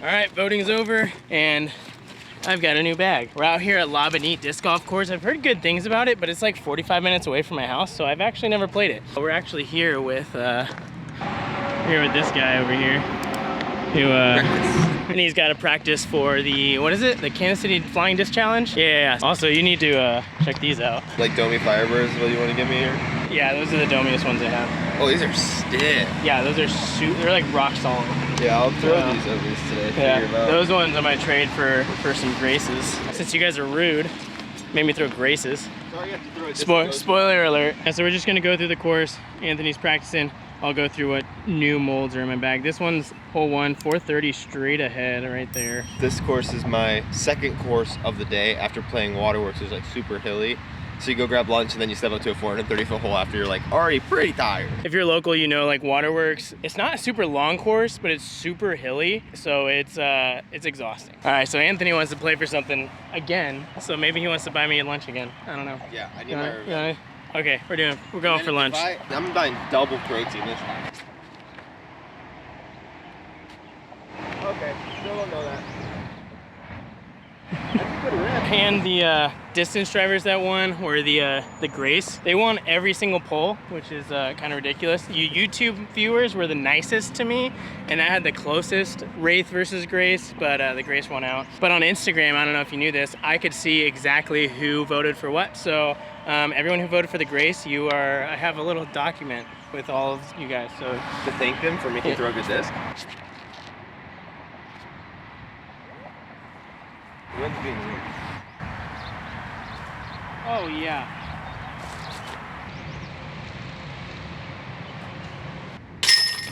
All right, voting's over, and I've got a new bag. We're out here at La Bonite Disc Golf Course. I've heard good things about it, but it's like 45 minutes away from my house, so I've actually never played it. We're actually here with this guy over here, who and he's got to practice for the, what is it? The Kansas City Flying Disc Challenge? Yeah. Also, you need to check these out. Like Domi Firebirds is what you want to give me here? Yeah, those are the domiest ones I have. Oh, these are stiff. Yeah, those are they're like rock solid. Yeah, I'll throw these at least today. Yeah, those ones I might trade for some Graces. Since you guys are rude, made me throw Graces. Sorry, you have to throw it. Spoiler alert. Yeah, so we're just gonna go through the course. Anthony's practicing. I'll go through what new molds are in my bag. This one's hole 1, 430 straight ahead right there. This course is my second course of the day after playing Waterworks. It's like super hilly. So you go grab lunch and then you step up to a 430-foot hole after you're like already pretty tired. If you're local, you know like Waterworks, it's not a super long course, but it's super hilly, so it's exhausting. All right, so Anthony wants to play for something again, so maybe he wants to buy me lunch again. I don't know. Yeah, I need my revenge. Okay, we're going for lunch. I'm buying double protein this time. Okay, still don't know that. And the distance drivers that won were the Grace. They won every single poll, which is kind of ridiculous. YouTube viewers were the nicest to me, and I had the closest Wraith versus Grace, but the Grace won out. But on Instagram, I don't know if you knew this, I could see exactly who voted for what. So everyone who voted for the Grace, I have a little document with all of you guys. So to thank them for making throw a good disc. Wind's being weird. Oh yeah.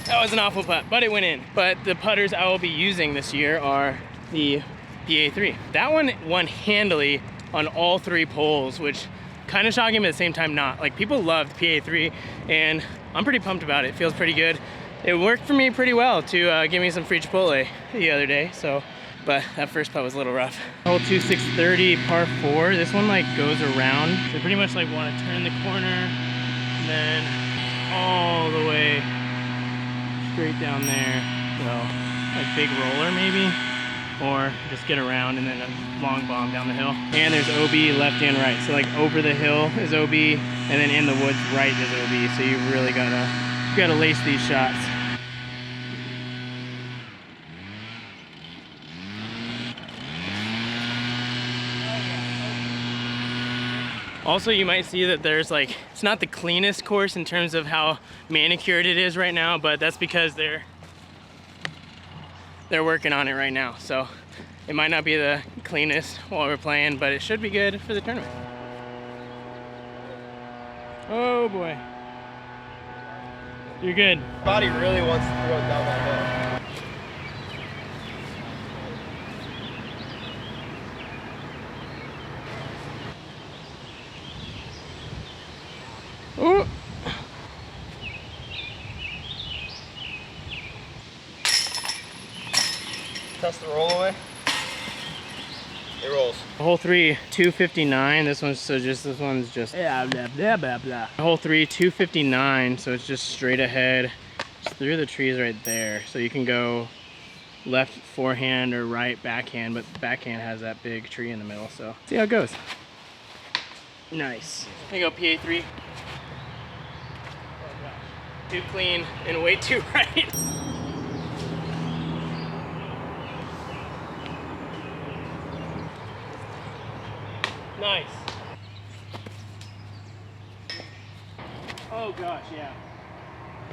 That was an awful putt, but it went in. But the putters I will be using this year are the PA3. That one won handily on all 3 poles, which kind of shocking, but at the same time not. Like, people loved PA3, and I'm pretty pumped about it. It feels pretty good. It worked for me pretty well to give me some free Chipotle the other day, so. But that first putt was a little rough. Hole 2, 630, par 4. This one like goes around. So pretty much like want to turn the corner, and then all the way straight down there. So like big roller maybe, or just get around and then a long bomb down the hill. And there's OB left and right. So like over the hill is OB, and then in the woods right is OB. So you really gotta lace these shots. Also, you might see that there's like, it's not the cleanest course in terms of how manicured it is right now, but that's because they're working on it right now. So it might not be the cleanest while we're playing, but it should be good for the tournament. Oh boy. You're good. Body really wants to throw it down that hill. Ooh. Test the roll away. It rolls. Hole 3, 259. This one's just blah blah blah blah. Hole 3, 259. So it's just straight ahead, just through the trees right there. So you can go left forehand or right backhand, but backhand has that big tree in the middle. So see how it goes. Nice. There you go, PA3. Too clean and way too right. Nice. Oh gosh, yeah.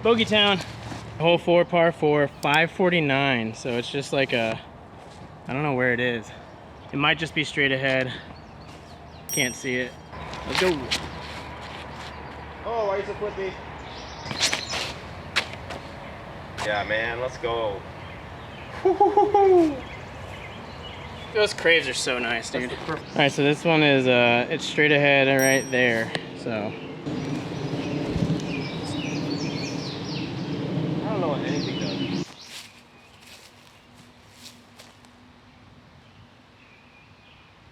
Bogey Town. Hole 4, par 4, 549. So it's just like I don't know where it is. It might just be straight ahead. Can't see it. Let's go. Oh, why are you so flippy? Yeah, man, let's go. Those craves are so nice, dude. All right, so this one is it's straight ahead right there. So I don't know what anything does.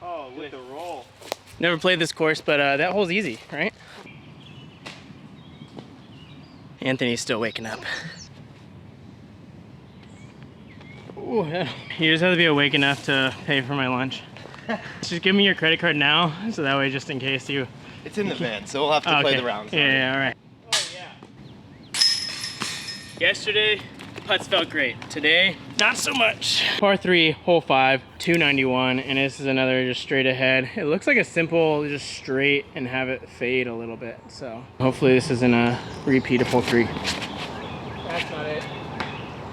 Oh, with the roll. never played this course, but that hole's easy, right? Anthony's still waking up. Ooh, yeah. You just have to be awake enough to pay for my lunch. Just give me your credit card now, so that way, just in case you... It's in the van, so we'll have to play the rounds. Yeah, all right. Oh, yeah. Yesterday, putts felt great. Today, not so much. Par 3, hole 5, 291, and this is another just straight ahead. It looks like a simple, just straight and have it fade a little bit. So hopefully this isn't a repeat of hole 3. That's not it.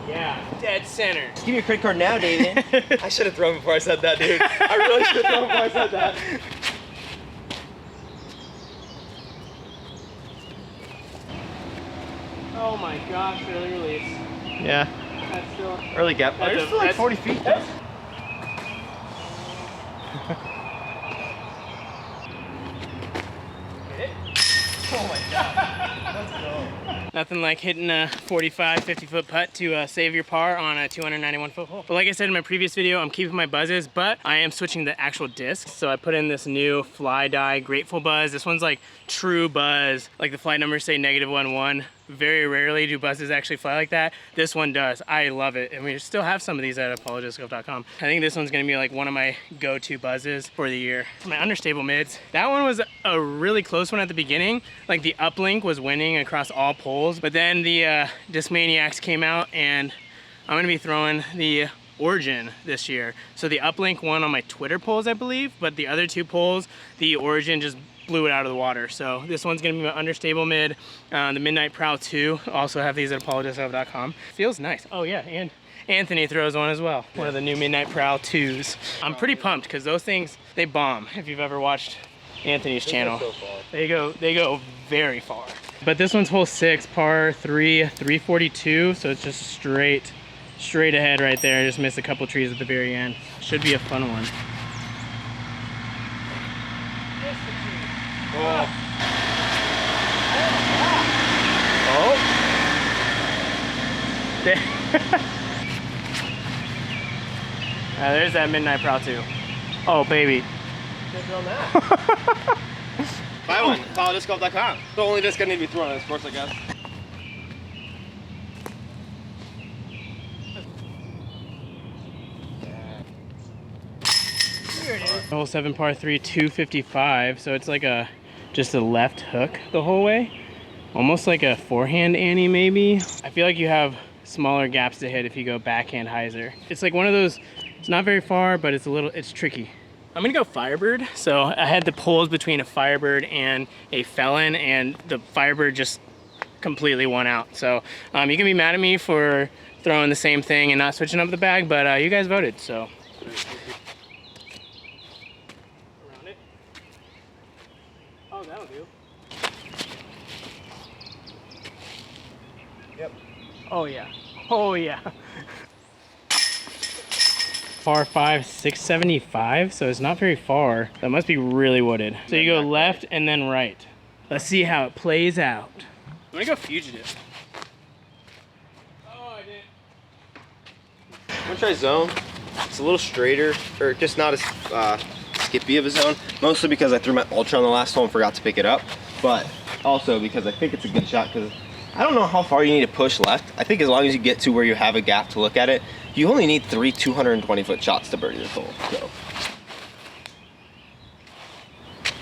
Yeah, dead center. Just give me your credit card now, David. I should have thrown before I said that, dude. I really should have thrown before I said that. Oh my gosh, early release. Yeah. That's still... Early gap. Oh, you're still like 40 feet though. Oh my god. Let's go. Nothing like hitting a 45, 50-foot putt to save your par on a 291-foot hole. But like I said in my previous video, I'm keeping my buzzes, but I am switching the actual discs. So I put in this new Fly Die Grateful Buzz. This one's like true buzz, like the flight numbers say -1-1. Very rarely do buzzes actually fly like that. This one does. I love it. And we still have some of these at ApolloDiscGolf.com. I think this one's gonna be like one of my go-to buzzes for the year. My understable mids. That one was a really close one at the beginning. Like the uplink was winning across all poles, but then the Discmaniacs came out and I'm gonna be throwing the Origin this year. So the uplink won on my Twitter polls, I believe, but the other 2 polls, the Origin just blew it out of the water. So this one's gonna be my understable mid. The Midnight Prowl 2, also have these at ApolloDiscGolf.com. Feels nice. Oh yeah, and Anthony throws one as well. One of the new Midnight Prowl 2s. I'm pretty pumped because those things, they bomb. If you've ever watched Anthony's channel, they go very far. But this one's hole 6, par 3, 342. So it's just straight ahead right there. I just missed a couple trees at the very end. Should be a fun one. Oh. There's that Midnight Prowl 2. Oh, baby. Buy one. ApolloDiscGolf.com. The only disc I need to be thrown on this course, I guess. Hole 7, par 3, 255. So it's like just a left hook the whole way. Almost like a forehand Annie, maybe. I feel like you have smaller gaps to hit if you go backhand hyzer. It's like one of those, it's not very far, but it's tricky. I'm gonna go Firebird. So I had the poles between a Firebird and a Felon, and the Firebird just completely won out. So you can be mad at me for throwing the same thing and not switching up the bag, but you guys voted, so. Around it. Oh, that'll do. Yep. Oh yeah. Oh yeah. Par 5, 675, so it's not very far. That must be really wooded. So you go left and then right. Let's see how it plays out. I'm gonna go Fugitive. Oh, I did. I'm gonna try zone. It's a little straighter, or just not as skippy of a zone. Mostly because I threw my Ultra on the last hole and forgot to pick it up. But also because I think it's a good shot, because I don't know how far you need to push left. I think as long as you get to where you have a gap to look at it, you only need 3 220-foot shots to birdie this hole. So.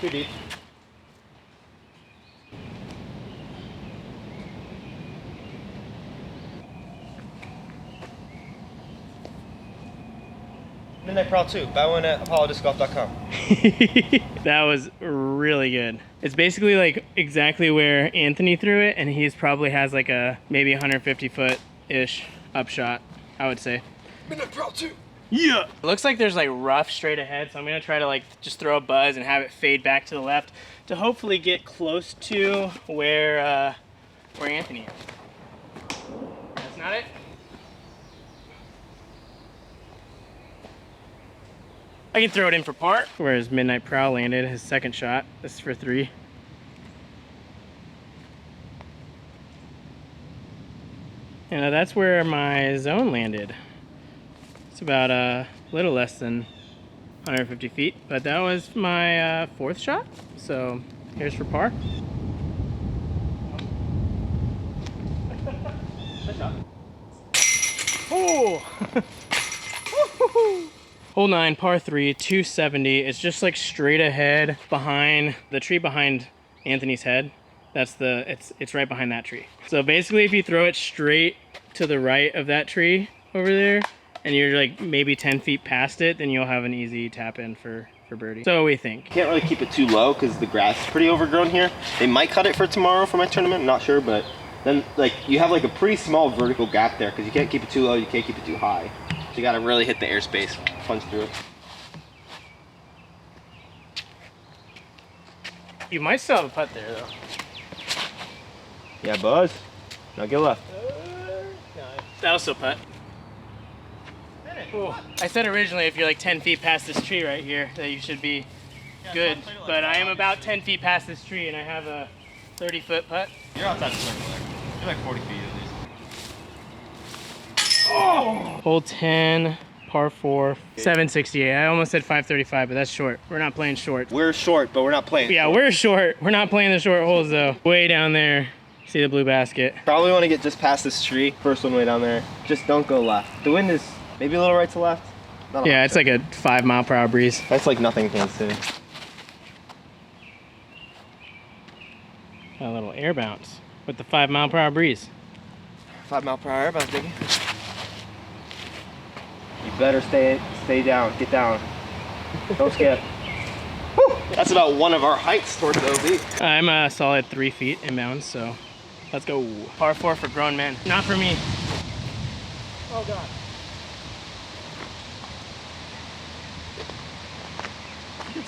Too deep. Midnight Prowl 2. Buy one at ApolloDiscGolf.com. That was really good. It's basically like exactly where Anthony threw it, and he's probably has like a maybe 150-foot-ish upshot, I would say. Midnight Prowl 2. Yeah. It looks like there's like rough straight ahead, so I'm gonna try to like just throw a buzz and have it fade back to the left to hopefully get close to where Anthony is. That's not it. I can throw it in for par. Whereas Midnight Prowl landed his second shot. This is for 3. And that's where my zone landed. It's about a little less than 150 feet, but that was my 4th shot. So here's for par. Good shot. Oh! Hole 9, par 3, 270. It's just like straight ahead behind the tree behind Anthony's head. That's it's right behind that tree. So basically if you throw it straight to the right of that tree over there, and you're like maybe 10 feet past it, then you'll have an easy tap in for birdie. So we think. Can't really keep it too low because the grass is pretty overgrown here. They might cut it for tomorrow for my tournament, I'm not sure, but then like you have like a pretty small vertical gap there because you can't keep it too low, you can't keep it too high. So you gotta really hit the airspace, punch through it. You might still have a putt there though. Yeah, Buzz. Now get left. That'll still putt. Ooh. I said originally if you're like 10 feet past this tree right here that you should be good, but I am about 10 feet past this tree and I have a 30-foot putt. You're outside the circle there. You're like 40 feet at least. Oh! Hole 10, par 4, 768. I almost said 535, but that's short. We're not playing short. We're short, but we're not playing. Yeah, we're short. We're not playing the short holes though. Way down there. See the blue basket. Probably want to get just past this tree. First one way down there. Just don't go left. The wind is maybe a little right to left. Yeah, it's like a 5-mile-per-hour breeze. That's like nothing in Kansas City. A little air bounce with the 5-mile-per-hour breeze. 5 mile per hour air bounce, Diggy. You better stay down. Get down. Don't skip. Woo! That's about one of our heights towards the OB. I'm a solid 3 feet inbounds, so let's go. Par 4 for grown men. Not for me. Oh, God.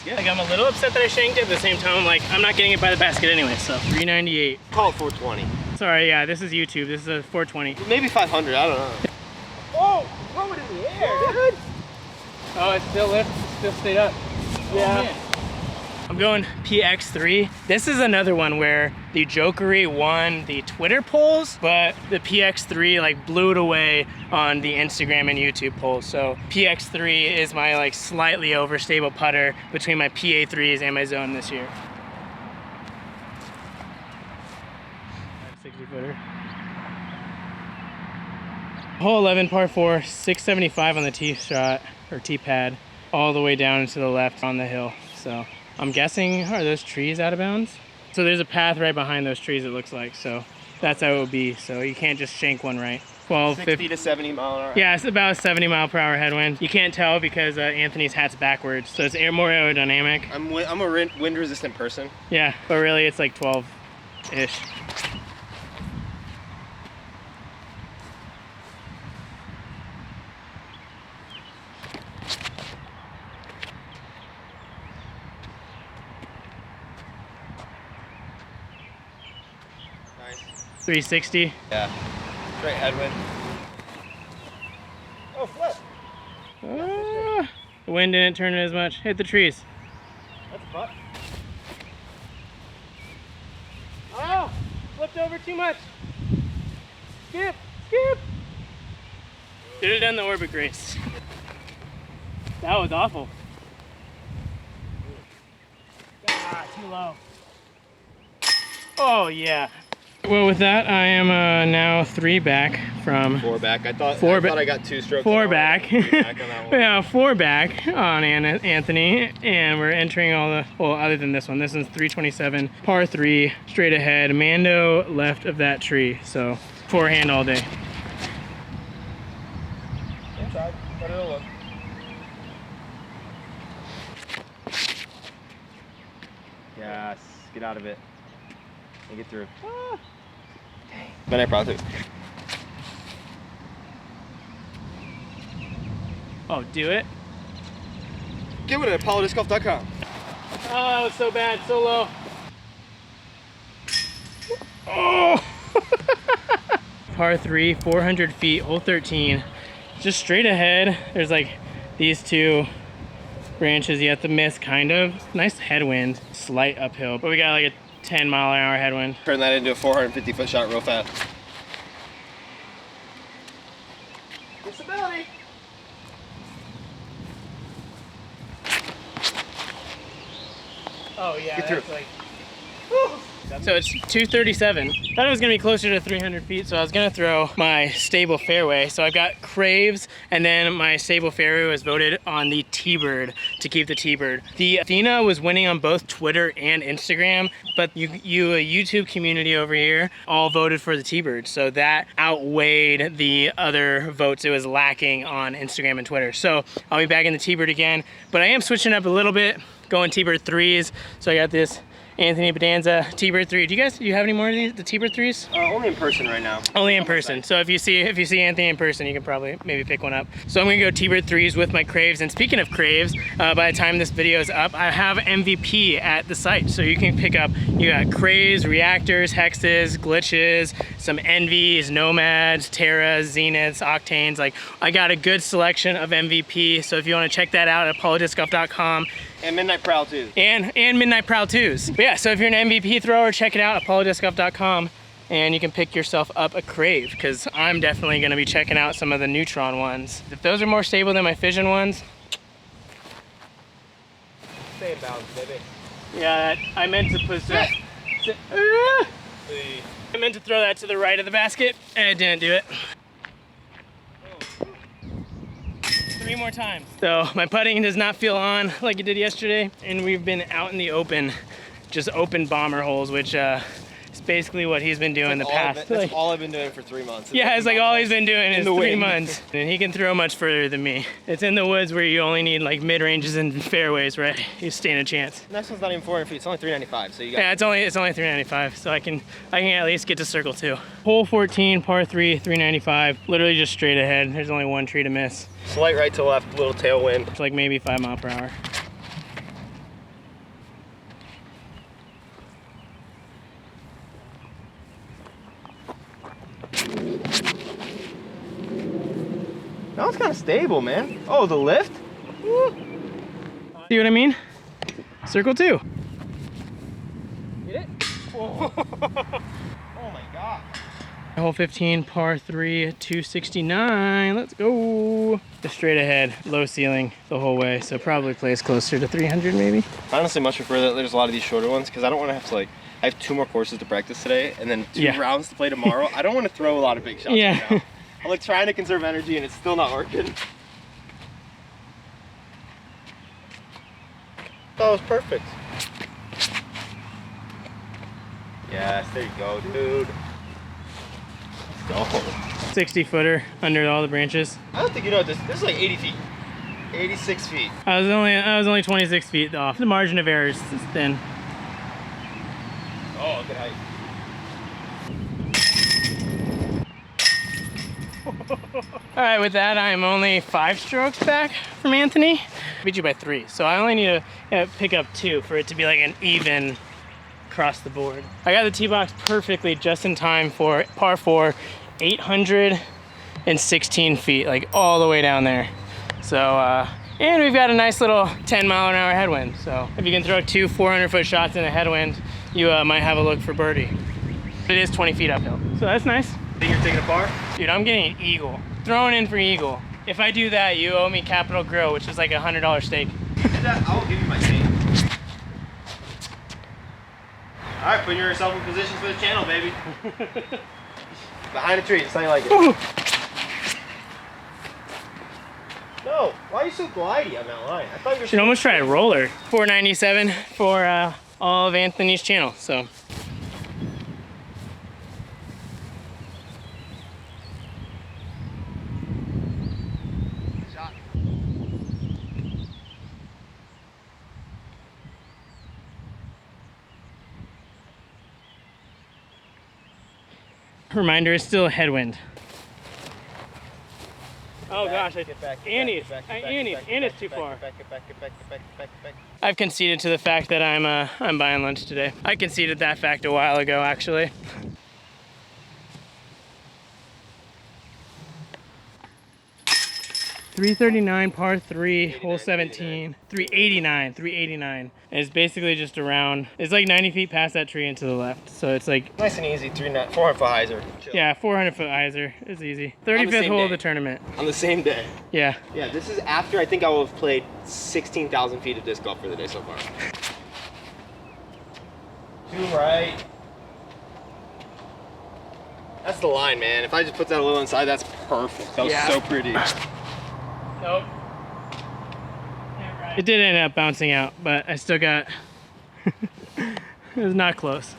Like I'm a little upset that I shanked it, but at the same time I'm like, I'm not getting it by the basket anyway, so. 398. Call it 420. Sorry, yeah, this is YouTube. This is a 420. Maybe 500, I don't know. Oh, throw it in the air, dude. Oh, it's still lifted, still stayed up. Yeah. Oh, I'm going PX3. This is another one where the Jokery won the Twitter polls, but the PX3 like blew it away on the Instagram and YouTube polls. So PX3 is my like slightly overstable putter between my PA3s and my zone this year. 60-footer. Hole 11, par 4, 675 on the tee shot, or tee pad, all the way down to the left on the hill. So I'm guessing, are those trees out of bounds? So there's a path right behind those trees, it looks like. So that's how it would be. So you can't just shank one right. 12, 60 50 to 70 mile an hour. Yeah, it's about a 70-mile-per-hour headwind. You can't tell because Anthony's hat's backwards, so it's more aerodynamic. I'm a wind resistant person. Yeah, but really it's like 12-ish. Nice. 360. Yeah. Great headwind. Oh, flip. The wind didn't turn it as much. Hit the trees. That's a putt. Oh, flipped over too much. Skip, skip. Should have done the orbit grace. That was awful. Ah, too low. Oh yeah. Well, with that, I am now 3 back from 4 back. I thought I got 2 strokes. 4 back. 3 back on that one. Yeah, 4 back on Anthony, and we're entering all the, well, other than this one. This one's 327, par 3, straight ahead. Mando left of that tree, so forehand all day. Inside, but it'll look. Yes, get out of it. And get through. Ah. Dang. I brought it. Oh, do it? Give it at apolodiscgolf.com. Oh, that was so bad, so low. Oh! Par 3, 400 feet, hole 13. Just straight ahead, there's like these 2 branches you have to miss, kind of. Nice headwind, slight uphill, but we got like a 10-mile-an-hour headwind. Turn that into a 450-foot shot real fast. Disability. Oh yeah, Get through. that's like... So it's 237. Thought it was gonna be closer to 300 feet, so I was gonna throw my stable fairway. So I've got Craves, and then my stable fairway was voted on the T-Bird to keep the T-Bird. The Athena was winning on both Twitter and Instagram, but a YouTube community over here all voted for the T-Bird. So that outweighed the other votes it was lacking on Instagram and Twitter. So I'll be back in the T-Bird again, but I am switching up a little bit, going T-Bird 3s. So I got this Anthony Bedanza T-Bird 3. Do you have any more of these, the T-Bird 3s? Only in person right now. Only in person. So if you see Anthony in person, you can probably maybe pick one up. So I'm gonna go T-Bird 3s with my Craves. And speaking of Craves, by the time this video is up, I have MVP at the site. So you can pick up, you got Craves, Reactors, Hexes, Glitches, some Envies, Nomads, Terras, Zeniths, Octanes. Like, I got a good selection of MVP. So if you wanna check that out at apollo-discgolf.com. And Midnight Prowl 2s. And Midnight Prowl 2s. But yeah, so if you're an MVP thrower, check it out, apollo-discgolf.com, and you can pick yourself up a Crave, because I'm definitely gonna be checking out some of the Neutron ones. If those are more stable than my Fission ones. Stay in bounds, baby. Yeah, I meant to put that. I meant to throw that to the right of the basket, and I didn't do it. 3 more times. So my putting does not feel on like it did yesterday, and we've been out in the open, just open bomber holes, which is basically what he's been doing the past. That's all I've been doing for 3 months. Yeah, it's like all he's been doing is 3 wind. months. And he can throw much further than me. It's in the woods where you only need like mid-ranges and fairways, right? You stand a chance. Next one's not even 400 feet, it's only 395, so you got. Yeah, it's only 395, so I can at least get to circle 2. Hole 14, par 3, 395, literally just straight ahead. There's only 1 tree to miss. Slight right to left, little tailwind. It's like maybe 5 miles per hour. That one's kind of stable, man. Oh, the lift? Woo. See what I mean? Circle 2. Get it? Oh my God. Hole 15, par 3, 269. Let's go. Just straight ahead, low ceiling the whole way, so probably plays closer to 300 maybe. I honestly much prefer that there's a lot of these shorter ones, because I don't want to have to, like, I have 2 more courses to practice today and then 2 rounds to play tomorrow. I don't want to throw a lot of big shots right now. I'm like trying to conserve energy and it's still not working. That was perfect. Yes, there you go, dude. Let's go. 60 footer under all the branches. I don't think you know this. This is like 80 feet. 86 feet. I was only 26 feet off. The margin of error is thin. Oh, good height. All right, with that, I am only 5 strokes back from Anthony. I beat you by 3, so I only need to pick up 2 for it to be like an even across the board. I got the tee box perfectly just in time for par 4, 816 feet, like all the way down there. So, and we've got a nice little 10-mile-an-hour headwind. So if you can throw 2 400-foot shots in a headwind, you might have a look for birdie. It is 20 feet uphill, so that's nice. Think you're taking a par? Dude, I'm getting an eagle. Throwing in for eagle. If I do that, you owe me Capital Grill, which is like $100 steak. I'll give you my steak. All right, putting yourself in position for the channel, baby. Behind a tree, just how you like it. Ooh. No, why are you so glidey on that line? I thought you were. Should almost try a roller. 497 for all of Anthony's channel. So. Shot. Reminder, it's still a headwind. Oh gosh, Annie's too far. I've conceded to the fact that I'm buying lunch today. I conceded that fact a while ago, actually. .339 par 3, hole 17, 389. And it's basically just around, it's like 90 feet past that tree and to the left. So it's like Nice and easy, 400 foot hyzer. Chill. yeah, 400 foot hyzer. It's easy. 35th hole of the tournament. On the same day. Yeah. Yeah, this is after I think I will have played 16,000 feet of disc golf for the day so far. 2 right. That's the line, man. If I just put that a little inside, that's perfect. That was Yeah. so pretty. Nope. It did end up bouncing out, but I still got, it was not close.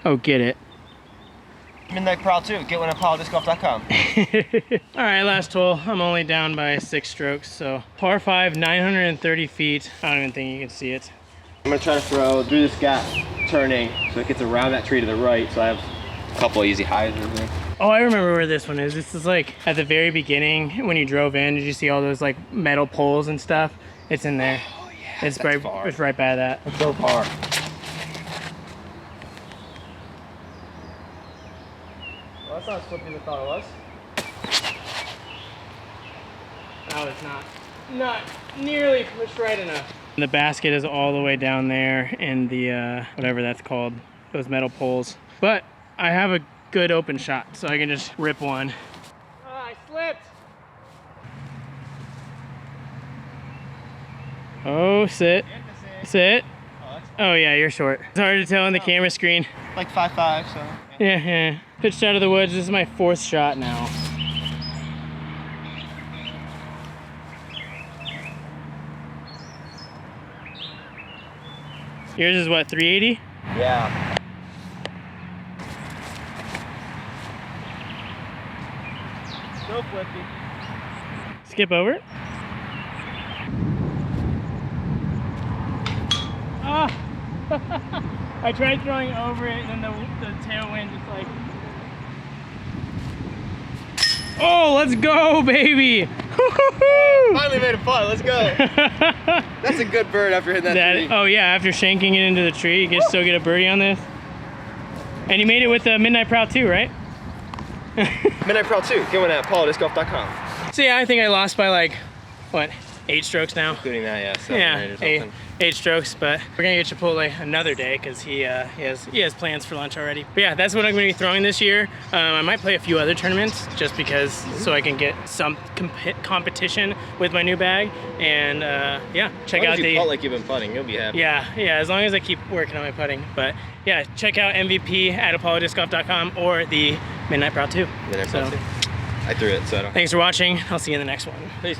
Oh, get it. Midnight Prowl 2. Get one at PaulDiscGolf.com. All right, last hole. I'm only down by 6 strokes, so par 5, 930 feet. I don't even think you can see it. I'm gonna try to throw through this gap, turning, so it gets around that tree to the right, so I have a couple easy highs or something. Oh, I remember where this one is. This is like at the very beginning when you drove in. Did you see all those like metal poles and stuff? It's in there. Oh yeah, It's right. far. It's right by that. That's so far. Well, that's not as flippy as I thought it was. No, it's not. Not nearly pushed right enough. The basket is all the way down there in the, whatever that's called, those metal poles. But I have a good open shot, so I can just rip one. Oh, I slipped. Oh, sit. Sit. Oh yeah, you're short. It's hard to tell on the camera screen. Like 5'5", so. Yeah. Pitched out of the woods. This is my 4th shot now. Yours is what, 380? Yeah. So flippy. Skip over it. Ah! I tried throwing over it and then the tailwind just like... Oh, let's go, baby! Finally made a putt, let's go. That's a good bird after hitting that tree. Oh yeah, after shanking it into the tree, you can still get a birdie on this. And you made it with the Midnight Prowl 2, right? Midnight Prowl 2, get one at PaulDiscGolf.com. So yeah, I think I lost by like, what, 8 strokes now? Including that, yeah, 7 or 8 Yeah, or something. 8 strokes, but we're gonna get Chipotle another day because he has plans for lunch already. But yeah, that's what I'm gonna be throwing this year. I might play a few other tournaments just because, so I can get some competition with my new bag. And yeah, check out the. As long as you putt like you've been putting, you'll be happy. Yeah, as long as I keep working on my putting. But yeah, check out MVP at ApolloDiscGolf.com or the Midnight Prowl 2. Midnight Prowl 2. I threw it, so I don't. Thanks for watching. I'll see you in the next one. Peace.